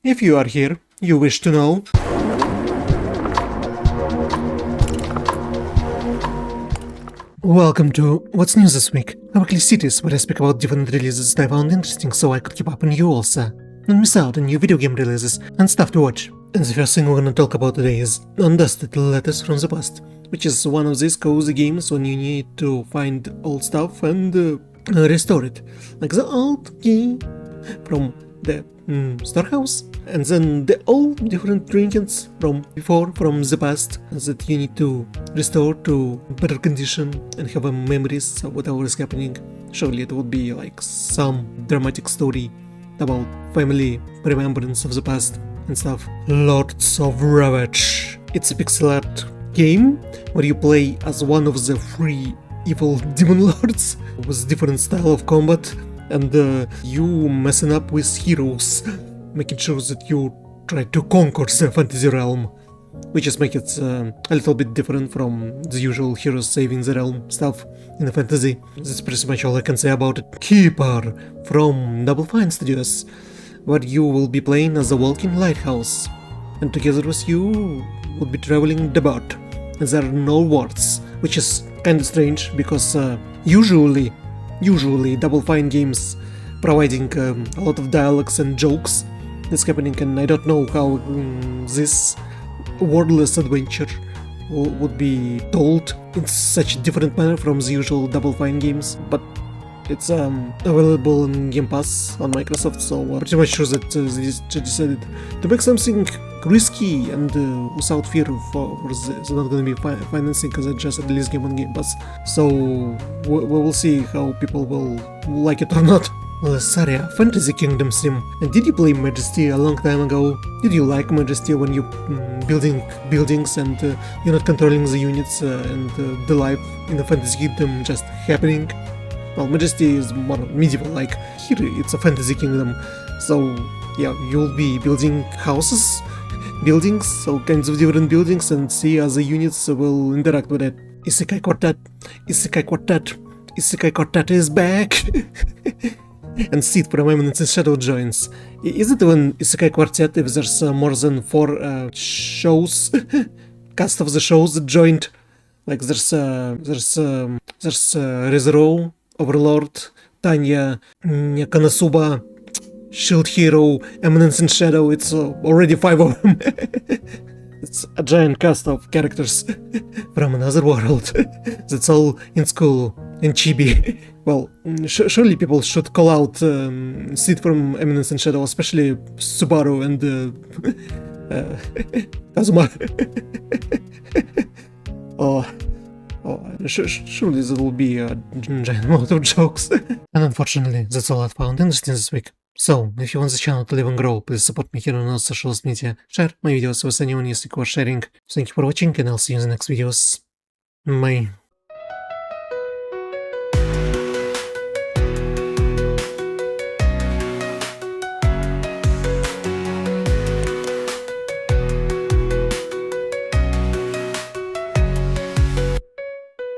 If you are here, you wish to know. Welcome to What's News This Week, a weekly series where I speak about different releases that I found interesting so I could keep up on you also, and miss out on new video game releases and stuff to watch. And the first thing we're gonna talk about today is Undusted Letters from the Past, which is one of these cozy games when you need to find old stuff and restore it, like the old key from the storehouse, and then the old different trinkets from before, from the past, that you need to restore to better condition and have memories of whatever is happening. Surely it would be like some dramatic story about family remembrance of the past and stuff. Lords of Ravage. It's a pixel art game where you play as one of the 3 evil demon lords with different style of combat, and you messing up with heroes, making sure that you try to conquer the fantasy realm, which just makes it a little bit different from the usual heroes saving the realm stuff in the fantasy. That's pretty much all I can say about it. Keeper from Double Fine Studios, where you will be playing as a walking lighthouse, and together with you will be traveling the boat, and there are no words, which is kinda strange because usually Double Fine games providing a lot of dialogues and jokes is happening, and I don't know how this wordless adventure would be told in such a different manner from the usual Double Fine games, but it's available in Game Pass on Microsoft, so I'm pretty much sure that they decided to make something risky and without fear for they're not going to be financing, because it's just a release game on Game Pass. So we will see how people will like it or not. Lessaria, Fantasy Kingdom sim. And did you play Majesty a long time ago? Did you like Majesty when you're building buildings and you're not controlling the units and the life in the Fantasy Kingdom just happening? Well, Majesty is more medieval-like. Here it's a Fantasy Kingdom, so yeah, you'll be building houses, buildings, all kinds of different buildings, and see how the units will interact with it. Isekai Quartet, Isekai Quartet, Isekai Quartet is back! And Seed from Eminence and Shadow joins. Is it even Isekai Quartet if there's more than 4 shows, cast of the shows that joined? Like there's ReZero, Overlord, Tanya, Konosuba, Shield Hero, Eminence and Shadow. It's already 5 of them. It's a giant cast of characters from another world. That's all in school, in chibi. Well, surely people should call out Seed from Eminence and Shadow, especially Subaru and Kazuma. Surely there will be a giant amount of jokes. And unfortunately, that's all I found interesting this week. So, if you want the channel to live and grow, please support me here on all social media, share my videos with anyone you think worth sharing. Thank you for watching, and I'll see you in the next videos. Bye.